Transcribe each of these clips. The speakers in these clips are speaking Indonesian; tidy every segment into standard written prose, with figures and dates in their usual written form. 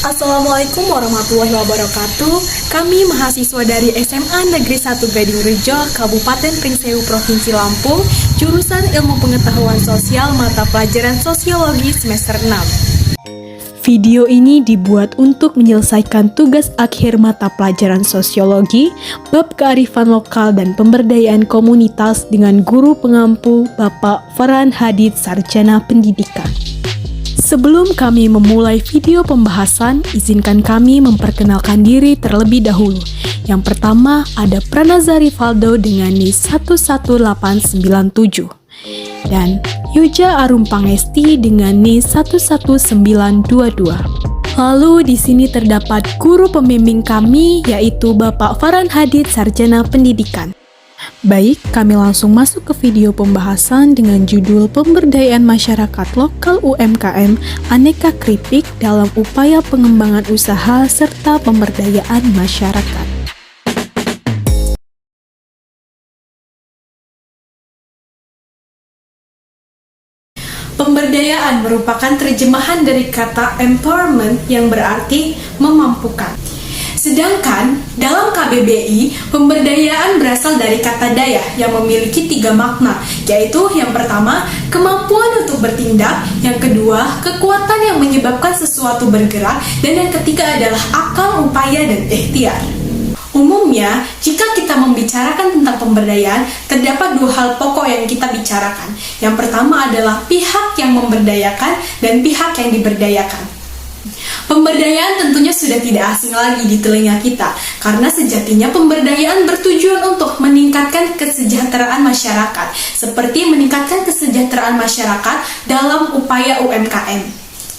Assalamualaikum warahmatullahi wabarakatuh. Kami mahasiswa dari SMA Negeri 1 Gading Rejo, Kabupaten Pringsewu, Provinsi Lampung, jurusan Ilmu Pengetahuan Sosial, mata pelajaran Sosiologi semester 6. Video ini dibuat untuk menyelesaikan tugas akhir mata pelajaran Sosiologi, bab kearifan lokal dan pemberdayaan komunitas dengan guru pengampu Bapak Farhan Hadid, Sarjana Pendidikan. Sebelum kami memulai video pembahasan, izinkan kami memperkenalkan diri terlebih dahulu. Yang pertama ada Pranazar Rivaldo dengan NIS 11897 dan Yoja Arum Pangesti dengan NIS 11922. Lalu di sini terdapat guru pembimbing kami yaitu Bapak Farhan Hadid, Sarjana Pendidikan. Baik, kami langsung masuk ke video pembahasan dengan judul Pemberdayaan Masyarakat Lokal UMKM Aneka Kripik dalam Upaya Pengembangan Usaha serta Pemberdayaan Masyarakat. Pemberdayaan merupakan terjemahan dari kata empowerment yang berarti memampukan. Sedangkan dalam KBBI, pemberdayaan berasal dari kata daya yang memiliki 3 makna, yaitu yang pertama, kemampuan untuk bertindak, yang kedua, kekuatan yang menyebabkan sesuatu bergerak, dan yang ketiga adalah akal, upaya, dan ikhtiar. Umumnya, jika kita membicarakan tentang pemberdayaan, terdapat 2 hal pokok yang kita bicarakan. Yang pertama adalah pihak yang memberdayakan dan pihak yang diberdayakan. Pemberdayaan tentunya sudah tidak asing lagi di telinga kita, karena sejatinya pemberdayaan bertujuan untuk meningkatkan kesejahteraan masyarakat, seperti meningkatkan kesejahteraan masyarakat dalam upaya UMKM.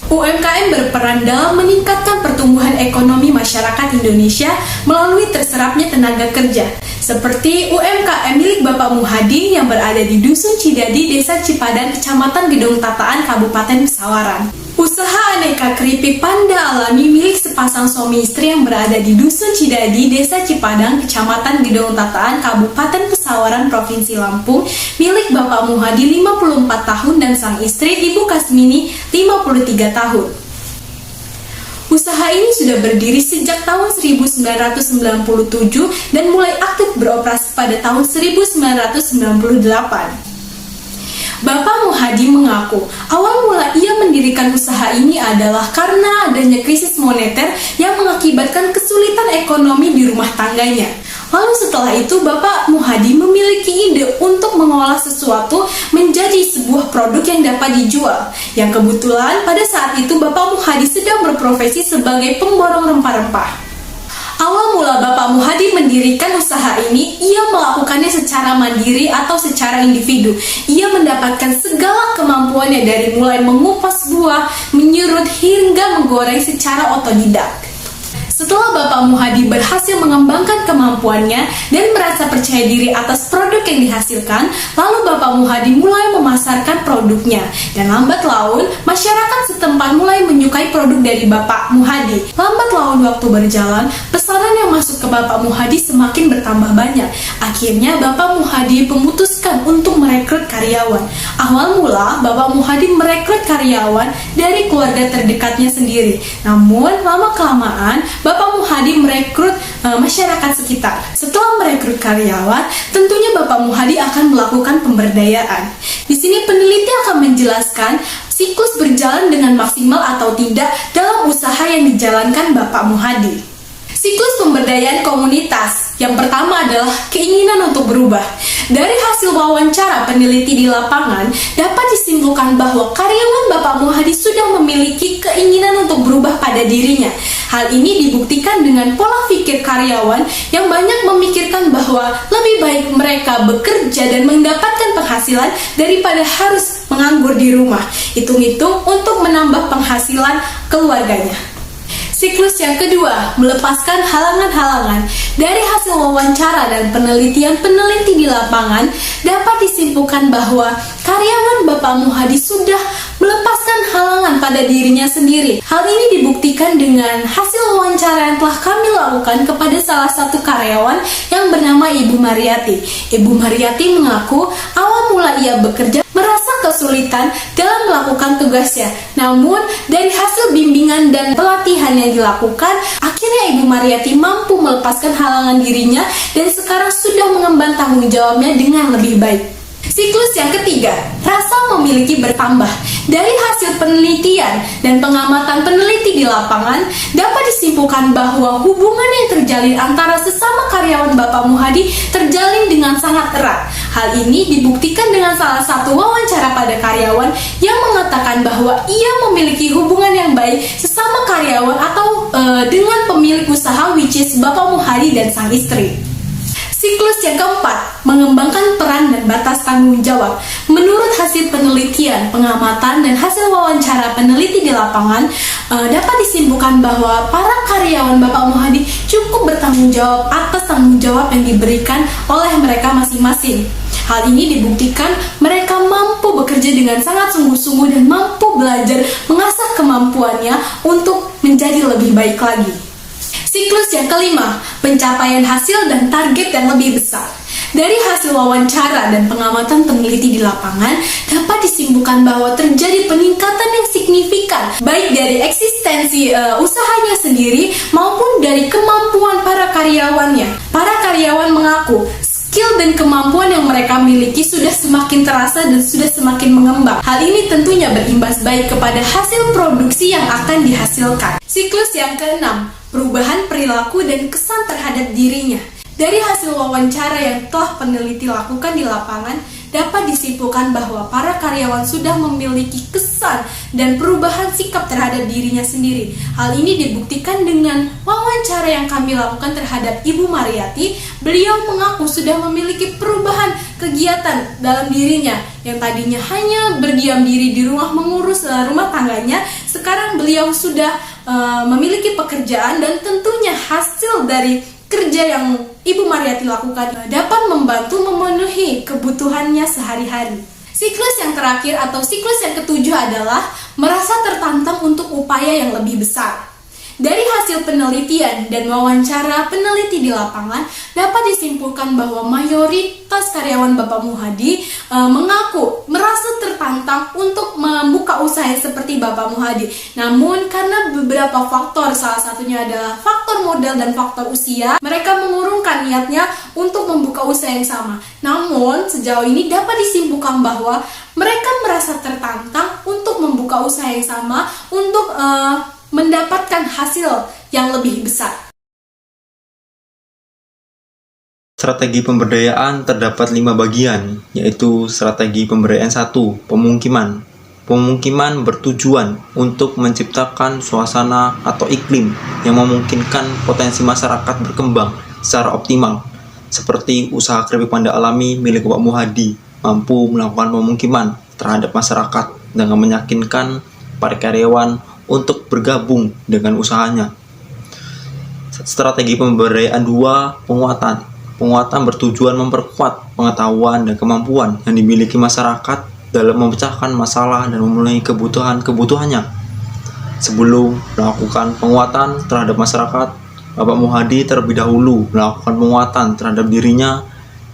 UMKM berperan dalam meningkatkan pertumbuhan ekonomi masyarakat Indonesia melalui terserapnya tenaga kerja, seperti UMKM milik Bapak Muhadi yang berada di Dusun Cidadi, Desa Cipadan, Kecamatan Gedong Tataan, Kabupaten Pesawaran. Usaha aneka keripik panda alami milik sepasang suami istri yang berada di Dusun Cidadi, Desa Cipadang, Kecamatan Gedong Tataan, Kabupaten Pesawaran, Provinsi Lampung, milik Bapak Muhadi 54 tahun dan sang istri Ibu Kasmini 53 tahun. Usaha ini sudah berdiri sejak tahun 1997 dan mulai aktif beroperasi pada tahun 1998. Bapak Muhadi mengaku, awal mula ia mendirikan usaha ini adalah karena adanya krisis moneter yang mengakibatkan kesulitan ekonomi di rumah tangganya. Lalu setelah itu, Bapak Muhadi memiliki ide untuk mengolah sesuatu menjadi sebuah produk yang dapat dijual. Yang kebetulan pada saat itu Bapak Muhadi sedang berprofesi sebagai pemborong rempah-rempah. Awal mula Bapak Muhadi mendirikan usaha ini, ia melakukannya secara mandiri atau secara individu. Ia mendapatkan segala kemampuannya dari mulai mengupas buah, menyerut hingga menggoreng secara otodidak. Setelah Bapak Muhadi berhasil mengembangkan kemampuannya dan merasa percaya diri atas produk yang dihasilkan, lalu Bapak Muhadi mulai memasarkan produknya. Dan lambat laun, masyarakat setempat mulai menyukai produk dari Bapak Muhadi. Lambat laun waktu berjalan, pesanan yang masuk ke Bapak Muhadi semakin bertambah banyak. Akhirnya Bapak Muhadi memutuskan untuk merekrut karyawan. Awal mula, Bapak Muhadi merekrut karyawan dari keluarga terdekatnya sendiri. Namun, lama-kelamaan, Bapak Muhadi merekrut masyarakat sekitar. Setelah merekrut karyawan, tentunya Bapak Muhadi akan melakukan pemberdayaan. Di sini peneliti akan menjelaskan siklus berjalan dengan maksimal atau tidak dalam usaha yang dijalankan Bapak Muhadi. Siklus pemberdayaan komunitas. Yang pertama adalah keinginan untuk berubah. Dari hasil wawancara peneliti di lapangan, dapat disimpulkan bahwa karyawan Bapak Muhadi sudah memiliki keinginan untuk berubah pada dirinya. Hal ini dibuktikan dengan pola pikir karyawan yang banyak memikirkan bahwa lebih baik mereka bekerja dan mendapatkan penghasilan daripada harus menganggur di rumah. Hitung-hitung untuk menambah penghasilan keluarganya. Siklus yang kedua, melepaskan halangan-halangan. Dari hasil wawancara dan penelitian peneliti di lapangan, dapat disimpulkan bahwa karyawan Bapak Muhadi sudah melepaskan halangan pada dirinya sendiri. Hal ini dibuktikan dengan hasil wawancara yang telah kami lakukan kepada salah satu karyawan yang bernama Ibu Mariati. Ibu Mariati mengaku awal mula ia bekerja merasa merasa kesulitan dalam melakukan tugasnya. Namun, dari hasil bimbingan dan pelatihan yang dilakukan, akhirnya Ibu Mariati mampu melepaskan halangan dirinya dan sekarang sudah mengemban tanggung jawabnya dengan lebih baik. Siklus yang ketiga, rasa memiliki bertambah. Dari hasil penelitian dan pengamatan peneliti di lapangan, dapat disimpulkan bahwa hubungan yang terjalin antara sesama karyawan Bapak Muhadi terjalin dengan sangat erat. Hal ini dibuktikan dengan salah satu wawancara pada karyawan yang mengatakan bahwa ia memiliki hubungan yang baik sesama karyawan atau dengan pemilik usaha, which is Bapak Muhadi dan sang istri. Siklus yang keempat, mengembangkan peran dan batas tanggung jawab. Menurut hasil penelitian, pengamatan, dan hasil wawancara peneliti di lapangan, dapat disimpulkan bahwa para karyawan Bapak Muhadi cukup bertanggung jawab atas tanggung jawab yang diberikan oleh mereka masing-masing. Hal ini dibuktikan mereka mampu bekerja dengan sangat sungguh-sungguh dan mampu belajar mengasah kemampuannya untuk menjadi lebih baik lagi. Siklus yang kelima, pencapaian hasil dan target yang lebih besar. Dari hasil wawancara dan pengamatan peneliti di lapangan, dapat disimpulkan bahwa terjadi peningkatan yang signifikan, baik dari eksistensi usahanya sendiri maupun dari kemampuan para karyawannya. Para karyawan mengaku, skill dan kemampuan yang mereka miliki sudah semakin terasa dan sudah semakin mengembang. Hal ini tentunya berimbas baik kepada hasil produksi yang akan dihasilkan. Siklus yang keenam, perubahan perilaku dan kesan terhadap dirinya. Dari hasil wawancara yang telah peneliti lakukan di lapangan, dapat disimpulkan bahwa para karyawan sudah memiliki kesan dan perubahan sikap terhadap dirinya sendiri. Hal ini dibuktikan dengan wawancara yang kami lakukan terhadap Ibu Mariati. Beliau mengaku sudah memiliki perubahan kegiatan dalam dirinya, yang tadinya hanya berdiam diri di rumah mengurus rumah tangganya. Sekarang beliau sudah memiliki pekerjaan, dan tentunya hasil dari kerja yang Ibu Mariati lakukan dapat membantu memenuhi kebutuhannya sehari-hari. Siklus yang terakhir atau siklus yang ketujuh adalah merasa tertantang untuk upaya yang lebih besar. Dari hasil penelitian dan wawancara peneliti di lapangan, dapat disimpulkan bahwa mayoritas karyawan Bapak Muhadi mengaku merasa tertantang untuk membuka usaha seperti Bapak Muhadi. Namun karena beberapa faktor, salah satunya adalah faktor modal dan faktor usia, mereka mengurungkan niatnya untuk membuka usaha yang sama. Namun sejauh ini dapat disimpulkan bahwa mereka merasa tertantang untuk membuka usaha yang sama untuk mendapatkan hasil yang lebih besar. Strategi pemberdayaan terdapat 5 bagian, yaitu strategi pemberdayaan 1, pemukiman. Pemukiman bertujuan untuk menciptakan suasana atau iklim yang memungkinkan potensi masyarakat berkembang secara optimal, seperti usaha keripik panda alami milik Bapak Muhadi mampu melakukan pemukiman terhadap masyarakat dengan meyakinkan para karyawan untuk bergabung dengan usahanya. Strategi pemberdayaan 2, penguatan. Penguatan bertujuan memperkuat pengetahuan dan kemampuan yang dimiliki masyarakat dalam memecahkan masalah dan memenuhi kebutuhannya. Sebelum melakukan penguatan terhadap masyarakat, Bapak Muhadi terlebih dahulu melakukan penguatan terhadap dirinya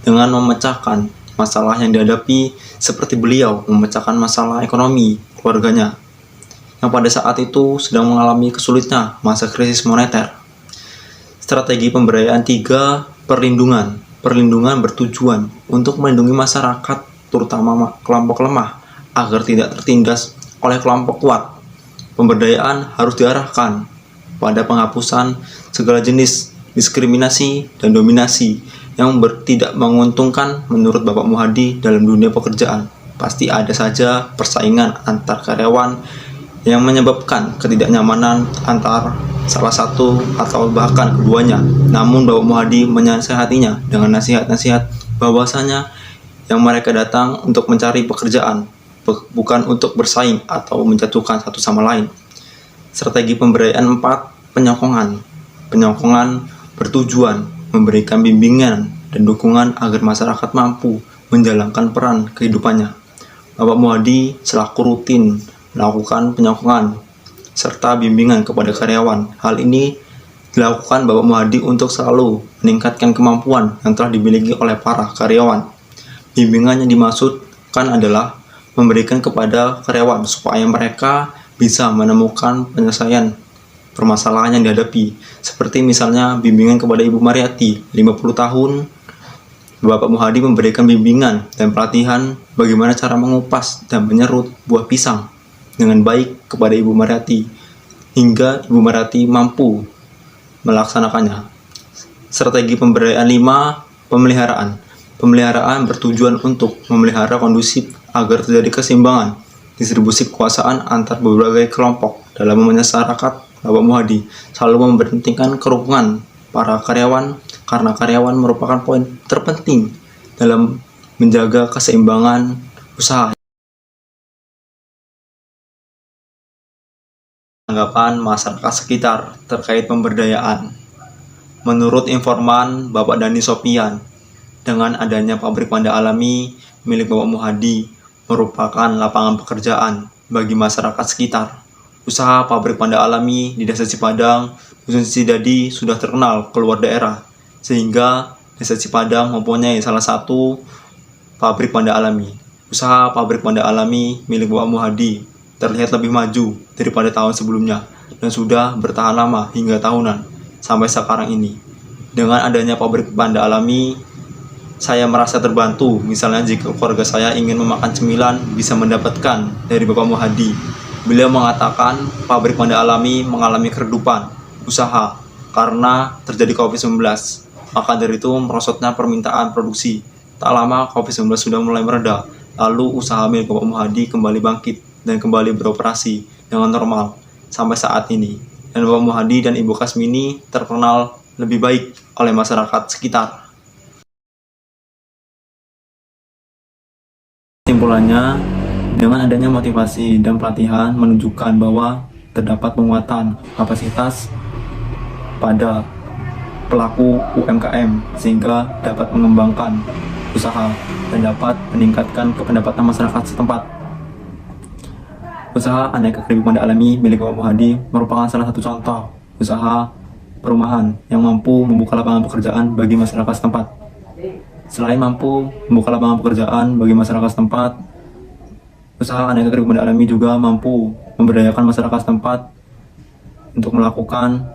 dengan memecahkan masalah yang dihadapi, seperti beliau memecahkan masalah ekonomi keluarganya yang pada saat itu sedang mengalami kesulitan masa krisis moneter. Strategi pemberdayaan 3, perlindungan. Perlindungan bertujuan untuk melindungi masyarakat, terutama kelompok lemah, agar tidak tertindas oleh kelompok kuat. Pemberdayaan harus diarahkan pada penghapusan segala jenis diskriminasi dan dominasi yang tidak menguntungkan menurut Bapak Muhadi dalam dunia pekerjaan. Pasti ada saja persaingan antar karyawan yang menyebabkan ketidaknyamanan antar salah satu atau bahkan keduanya. Namun Bapak Muhadi menasihatinya dengan nasihat-nasihat bahwasanya yang mereka datang untuk mencari pekerjaan, bukan untuk bersaing atau menjatuhkan satu sama lain. Strategi pemberdayaan 4, penyokkongan. Penyokkongan bertujuan memberikan bimbingan dan dukungan agar masyarakat mampu menjalankan peran kehidupannya. Bapak Muhadi selaku rutin melakukan penyokkongan serta bimbingan kepada karyawan. Hal ini dilakukan Bapak Muhadi untuk selalu meningkatkan kemampuan yang telah dimiliki oleh para karyawan. Bimbingan yang dimaksudkan adalah memberikan kepada karyawan supaya mereka bisa menemukan penyelesaian permasalahan yang dihadapi. Seperti misalnya bimbingan kepada Ibu Mariati, 50 tahun, Bapak Muhadi memberikan bimbingan dan pelatihan bagaimana cara mengupas dan menyerut buah pisang dengan baik kepada Ibu Mariati, hingga Ibu Mariati mampu melaksanakannya. Strategi pemberdayaan 5, pemeliharaan. Pemeliharaan bertujuan untuk memelihara kondusif agar terjadi keseimbangan distribusi kekuasaan antar berbagai kelompok dalam masyarakat. Bapak Muhadi selalu mempentingkan kerukunan para karyawan karena karyawan merupakan poin terpenting dalam menjaga keseimbangan usaha. Tanggapan masyarakat sekitar terkait pemberdayaan. Menurut informan Bapak Dani Sopian, dengan adanya pabrik panda alami milik Bapak Muhadi merupakan lapangan pekerjaan bagi masyarakat sekitar. Usaha pabrik panda alami di Desa Cipadang, Dusun Cidadi sudah terkenal keluar daerah, sehingga Desa Cipadang mempunyai salah satu pabrik panda alami. Usaha pabrik panda alami milik Bapak Muhadi terlihat lebih maju daripada tahun sebelumnya dan sudah bertahan lama hingga tahunan sampai sekarang ini. Dengan adanya pabrik panda alami, saya merasa terbantu. Misalnya jika keluarga saya ingin memakan cemilan, bisa mendapatkan dari Bapak Muhadi. Beliau mengatakan pabrik panda alami mengalami keredupan usaha karena terjadi COVID-19. Maka dari itu merosotnya permintaan produksi. Tak lama COVID-19 sudah mulai mereda, lalu usaha milik Bapak Muhadi kembali bangkit dan kembali beroperasi dengan normal sampai saat ini. Dan Bapak Muhadi dan Ibu Kasmini terkenal lebih baik oleh masyarakat sekitar. Kesimpulannya, dengan adanya motivasi dan pelatihan menunjukkan bahwa terdapat penguatan kapasitas pada pelaku UMKM sehingga dapat mengembangkan usaha dan dapat meningkatkan pendapatan masyarakat setempat. Usaha aneka keripik panda alami milik Bapak Muhadi merupakan salah satu contoh usaha perumahan yang mampu membuka lapangan pekerjaan bagi masyarakat setempat. Selain mampu membuka lapangan pekerjaan bagi masyarakat setempat, usaha aneka keripik panda alami juga mampu memberdayakan masyarakat setempat untuk melakukan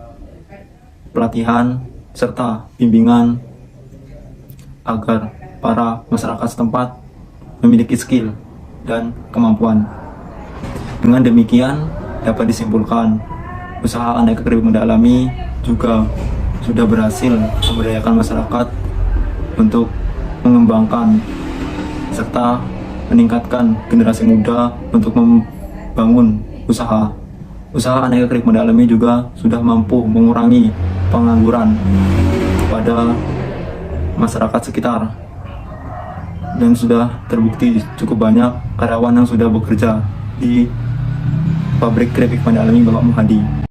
pelatihan serta bimbingan agar para masyarakat setempat memiliki skill dan kemampuan. Dengan demikian dapat disimpulkan usaha aneka keripik panda alami juga sudah berhasil memberdayakan masyarakat untuk mengembangkan serta meningkatkan generasi muda untuk membangun usaha. Usaha aneka keripik panda alami juga sudah mampu mengurangi pengangguran pada masyarakat sekitar dan sudah terbukti cukup banyak karyawan yang sudah bekerja di pabrik keripik panda alami Bapak Muhadi.